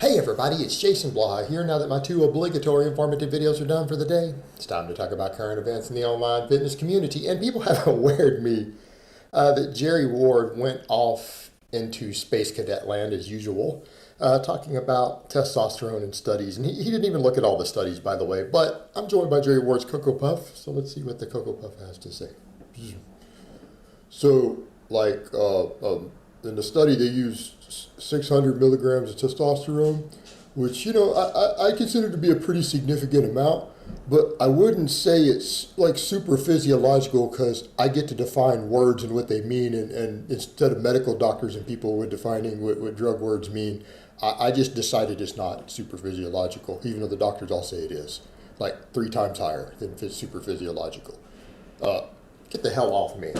Hey everybody, it's Jason Blaha here. Now that my two obligatory informative videos are done for the day, it's time to talk about current events in the online fitness community. And people have awared me that Jerry Ward went off into space cadet land as usual, talking about testosterone and studies. And he didn't even look at all the studies, by the way. But I'm joined by Jerry Ward's Cocoa Puff, so let's see what the Cocoa Puff has to say. So, in the study, they used 600 milligrams of testosterone, which, I consider to be a pretty significant amount, but I wouldn't say it's like super physiological because I get to define words and what they mean, and instead of medical doctors and people with defining what drug words mean, I just decided it's not super physiological, even though the doctors all say it is, like 3 times higher than super physiological. Get the hell off me.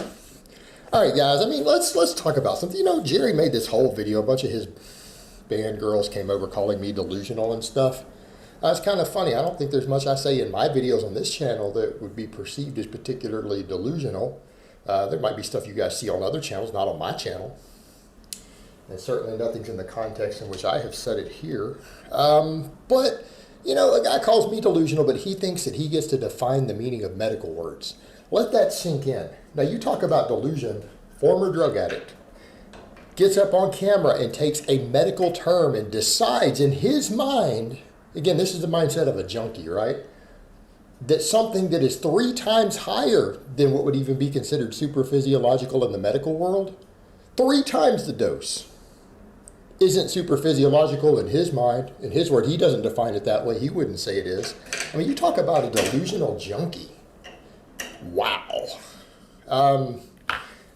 All right, guys, let's talk about something. Jerry made this whole video. A bunch of his band girls came over calling me delusional and stuff. It's kind of funny. I don't think there's much I say in my videos on this channel that would be perceived as particularly delusional. There might be stuff you guys see on other channels, not on my channel. And certainly nothing's in the context in which I have said it here. But, a guy calls me delusional, but he thinks that he gets to define the meaning of medical words. Let that sink in. Now, you talk about delusion. Former drug addict gets up on camera and takes a medical term and decides in his mind, again, this is the mindset of a junkie, right? That something that is 3 times higher than what would even be considered super physiological in the medical world, 3 times the dose, isn't super physiological in his mind. In his word, he doesn't define it that way. He wouldn't say it is. You talk about a delusional junkie. Wow.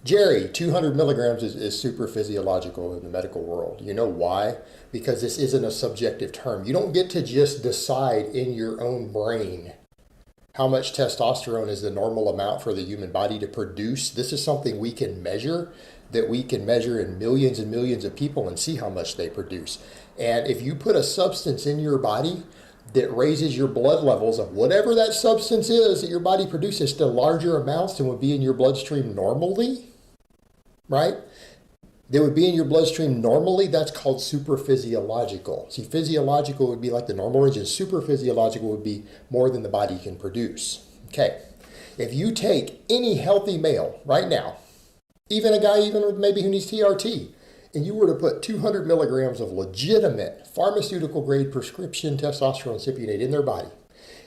Jerry, 200 milligrams is super physiological in the medical world. You know why? Because this isn't a subjective term. You don't get to just decide in your own brain how much testosterone is the normal amount for the human body to produce. This is something we can measure, that we can measure in millions and millions of people and see how much they produce. And if you put a substance in your body that raises your blood levels of whatever that substance is that your body produces to larger amounts than would be in your bloodstream normally, right? That would be in your bloodstream normally, that's called supraphysiological. See, physiological would be like the normal range, and supraphysiological would be more than the body can produce. Okay, if you take any healthy male right now, even a guy with maybe who needs TRT, and you were to put 200 milligrams of legitimate pharmaceutical grade prescription testosterone cypionate in their body,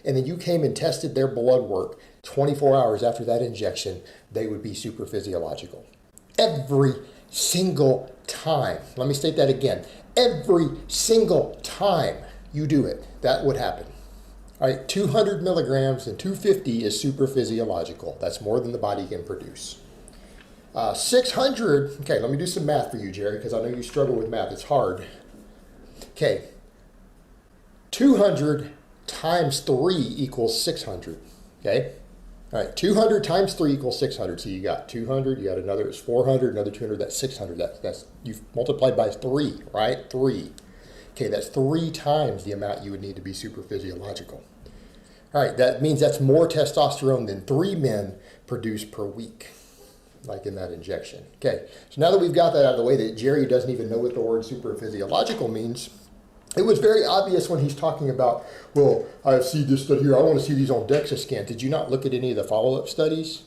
and then you came and tested their blood work 24 hours after that injection, they would be super physiological. Every single time. Let me state that again. Every single time you do it, that would happen. All right, 200 milligrams and 250 is super physiological. That's more than the body can produce. 600, okay, let me do some math for you, Jerry, because I know you struggle with math. It's hard. Okay, 200 times 3 equals 600, okay? All right, 200 times 3 equals 600. So you got 200, you got another, it's 400, another 200, that's 600. That's you've multiplied by 3, right? 3. Okay, that's 3 times the amount you would need to be super physiological. All right, that means that's more testosterone than 3 men produce per week, like in that injection. Okay, so now that we've got that out of the way, that Jerry doesn't even know what the word super physiological means, it was very obvious when he's talking about, well, I see this study here, I want to see these on DEXA scans. Did you not look at any of the follow-up studies?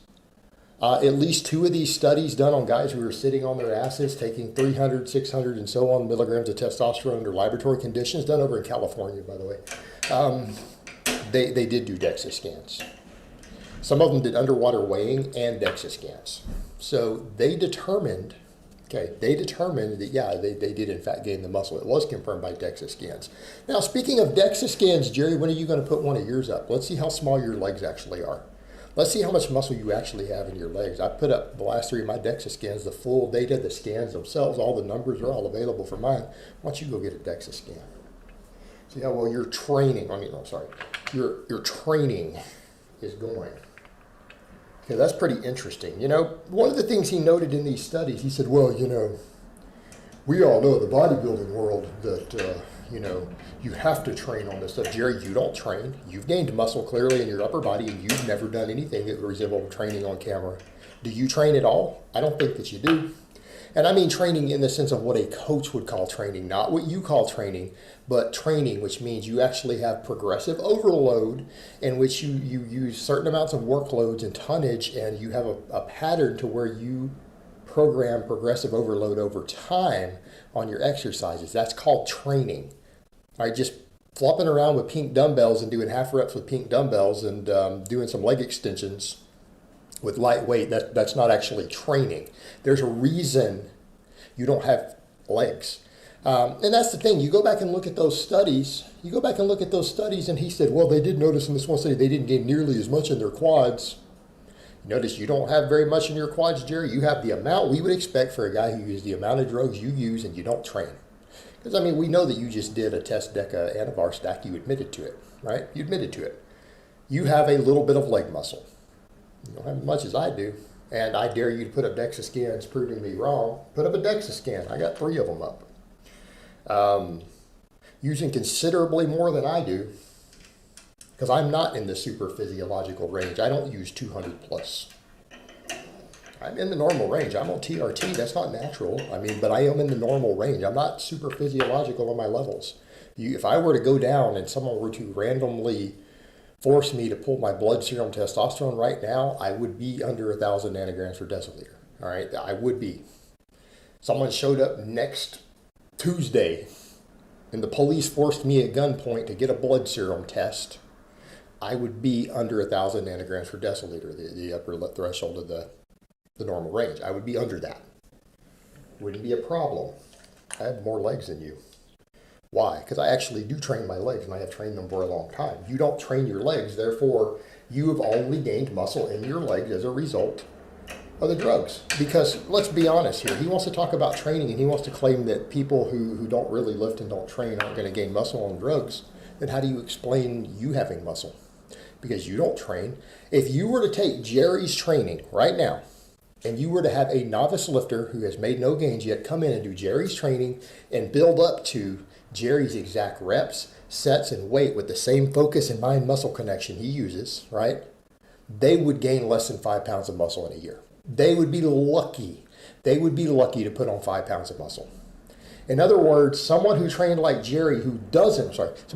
At least 2 of these studies done on guys who were sitting on their asses, taking 300, 600, and so on milligrams of testosterone under laboratory conditions, done over in California, by the way. They did do DEXA scans. Some of them did underwater weighing and DEXA scans. So they determined that, yeah, they did in fact gain the muscle. It was confirmed by DEXA scans. Now, speaking of DEXA scans, Jerry, when are you going to put one of yours up? Let's see how small your legs actually are. Let's see how much muscle you actually have in your legs. I put up the last 3 of my DEXA scans, the full data, the scans themselves, all the numbers are all available for mine. Why don't you go get a DEXA scan? See how well your training, your training is going. Okay, that's pretty interesting. One of the things he noted in these studies, he said, well, we all know the bodybuilding world that, you have to train on this stuff. Jerry, you don't train. You've gained muscle clearly in your upper body, and you've never done anything that resembled training on camera. Do you train at all? I don't think that you do. And I mean training in the sense of what a coach would call training, not what you call training, but training, which means you actually have progressive overload in which you use certain amounts of workloads and tonnage, and you have a pattern to where you program progressive overload over time on your exercises. That's called training. All right, just flopping around with pink dumbbells and doing half reps with pink dumbbells and doing some leg extensions with light weight, that's not actually training. There's a reason you don't have legs. And that's the thing. You go back and look at those studies. And he said, well, they did notice in this one study they didn't gain nearly as much in their quads. Notice you don't have very much in your quads, Jerry. You have the amount we would expect for a guy who uses the amount of drugs you use and you don't train. Because, I mean, we know that you just did a test deca anavar stack. You admitted to it, right? You admitted to it. You have a little bit of leg muscle. You don't have as much as I do. And I dare you to put up DEXA scans proving me wrong. Put up a DEXA scan. I got 3 of them up. Using considerably more than I do. Because I'm not in the super physiological range. I don't use 200 plus. I'm in the normal range. I'm on TRT. That's not natural. I mean, but I am in the normal range. I'm not super physiological on my levels. If I were to go down and someone were to randomly force me to pull my blood serum testosterone right now, I would be under 1,000 nanograms per deciliter. All right, I would be. Someone showed up next Tuesday and the police forced me at gunpoint to get a blood serum test. I would be under 1,000 nanograms per deciliter, the upper threshold of the normal range. I would be under that. Wouldn't be a problem. I have more legs than you. Why? Because I actually do train my legs, and I have trained them for a long time. You don't train your legs, therefore you have only gained muscle in your legs as a result of the drugs. Because let's be honest here, he wants to talk about training, and he wants to claim that people who don't really lift and don't train aren't going to gain muscle on drugs. Then how do you explain you having muscle? Because you don't train. If you were to take Jerry's training right now, and you were to have a novice lifter who has made no gains yet come in and do Jerry's training and build up to Jerry's exact reps, sets, and weight with the same focus and mind muscle connection he uses, right? They would gain less than 5 pounds of muscle in a year. They would be lucky. They would be lucky to put on 5 pounds of muscle. In other words, someone who trained like Jerry who doesn't use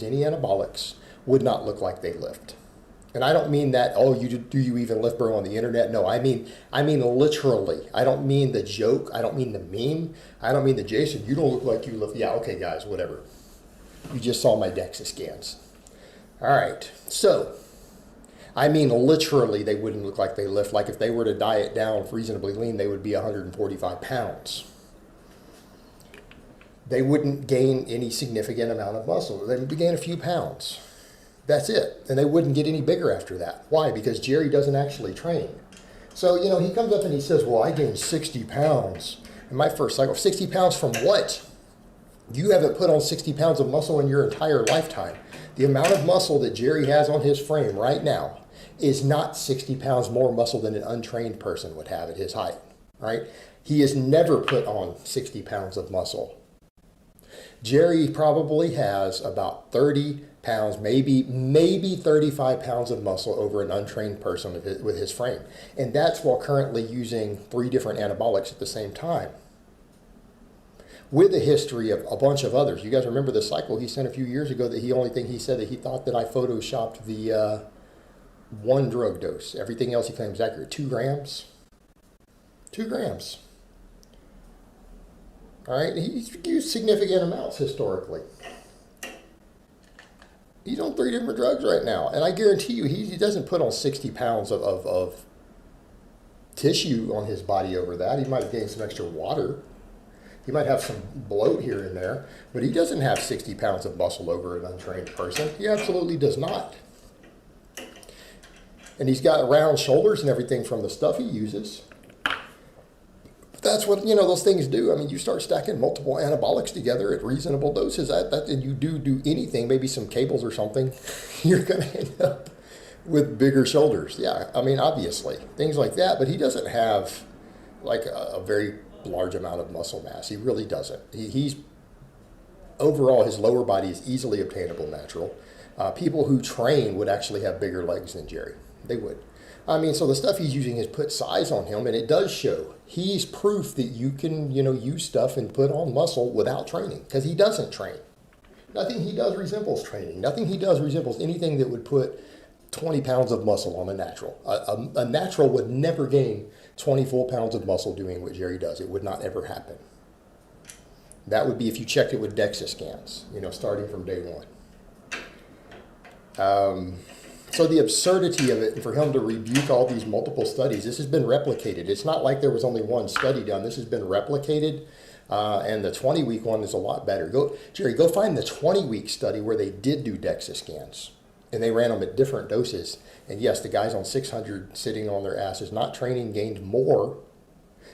any anabolics would not look like they lift. And I don't mean that, oh, do you even lift, bro, on the internet? No, I mean literally. I don't mean the joke. I don't mean the meme. I don't mean the Jason, you don't look like you lift. Yeah, okay, guys, whatever. You just saw my DEXA scans. All right, so I mean literally they wouldn't look like they lift. Like if they were to diet down reasonably lean, they would be 145 pounds. They wouldn't gain any significant amount of muscle. They would gain a few pounds. That's it. And they wouldn't get any bigger after that. Why? Because Jerry doesn't actually train. So, he comes up and he says, well, I gained 60 pounds in my first cycle. 60 pounds from what? You haven't put on 60 pounds of muscle in your entire lifetime. The amount of muscle that Jerry has on his frame right now is not 60 pounds more muscle than an untrained person would have at his height, right? He has never put on 60 pounds of muscle. Jerry probably has about 30 pounds, maybe 35 pounds of muscle over an untrained person with his frame. And that's while currently using 3 different anabolics at the same time. With a history of a bunch of others. You guys remember the cycle he sent a few years ago that he said that he thought that I photoshopped the 1 drug dose. Everything else he claims accurate. 2 grams. 2 grams. All right, he's used significant amounts historically. He's on 3 different drugs right now. And I guarantee you, he doesn't put on 60 pounds of tissue on his body over that. He might have gained some extra water. He might have some bloat here and there. But he doesn't have 60 pounds of muscle over an untrained person. He absolutely does not. And he's got round shoulders and everything from the stuff he uses. That's what, those things do. I mean, you start stacking multiple anabolics together at reasonable doses, and you do anything, maybe some cables or something, you're going to end up with bigger shoulders. Yeah, I mean, obviously, things like that. But he doesn't have, like, a very large amount of muscle mass. He really doesn't. He's overall, his lower body is easily obtainable natural. People who train would actually have bigger legs than Jerry. They would. I mean, so the stuff he's using has put size on him, and it does show. He's proof that you can, use stuff and put on muscle without training, because he doesn't train. Nothing he does resembles training. Nothing he does resembles anything that would put 20 pounds of muscle on a natural. A natural would never gain 20 full pounds of muscle doing what Jerry does. It would not ever happen. That would be if you checked it with DEXA scans, starting from day one. So the absurdity of it, and for him to rebuke all these multiple studies, this has been replicated. It's not like there was only one study done. This has been replicated, and the 20-week one is a lot better. Jerry, go find the 20-week study where they did do DEXA scans, and they ran them at different doses. And yes, the guys on 600 sitting on their asses, not training, gained more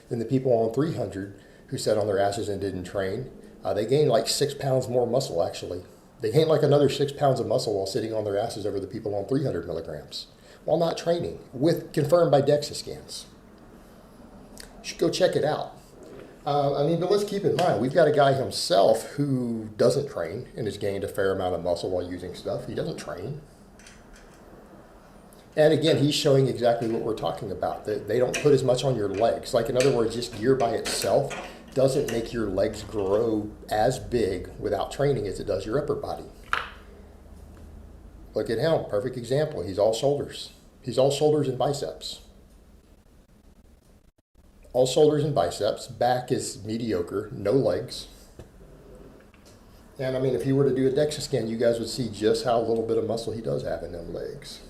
than the people on 300 who sat on their asses and didn't train. They gained like 6 pounds more muscle, actually. They gained like another 6 pounds of muscle while sitting on their asses over the people on 300 milligrams, while not training, confirmed by DEXA scans. You should go check it out. But let's keep in mind, we've got a guy himself who doesn't train and has gained a fair amount of muscle while using stuff. He doesn't train. And again, he's showing exactly what we're talking about, that they don't put as much on your legs. Like, in other words, just gear by itself doesn't make your legs grow as big without training as it does your upper body. Look at him, perfect example. He's all shoulders. He's all shoulders and biceps. All shoulders and biceps. Back is mediocre, no legs. And if he were to do a DEXA scan, you guys would see just how little bit of muscle he does have in them legs.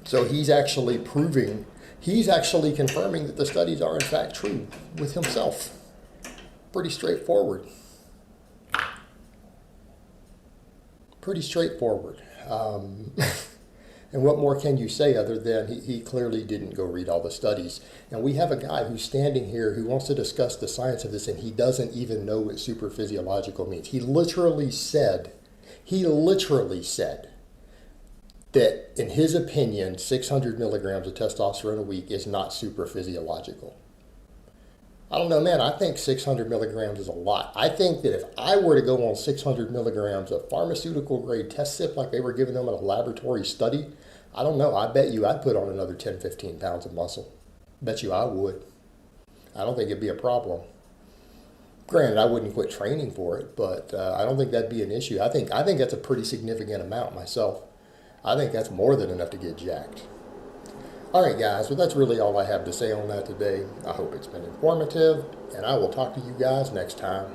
So he's actually confirming that the studies are in fact true with himself. Pretty straightforward. Pretty straightforward. And what more can you say other than he clearly didn't go read all the studies. And we have a guy who's standing here who wants to discuss the science of this, and he doesn't even know what supraphysiological means. He literally said that, in his opinion, 600 milligrams of testosterone a week is not supraphysiological. I don't know, man. I think 600 milligrams is a lot. I think that if I were to go on 600 milligrams of pharmaceutical grade test sip like they were giving them in a laboratory study, I don't know. I bet you I'd put on another 10, 15 pounds of muscle. Bet you I would. I don't think it'd be a problem. Granted, I wouldn't quit training for it, but I don't think that'd be an issue. I think that's a pretty significant amount myself. I think that's more than enough to get jacked. All right, guys, well, that's really all I have to say on that today. I hope it's been informative, and I will talk to you guys next time.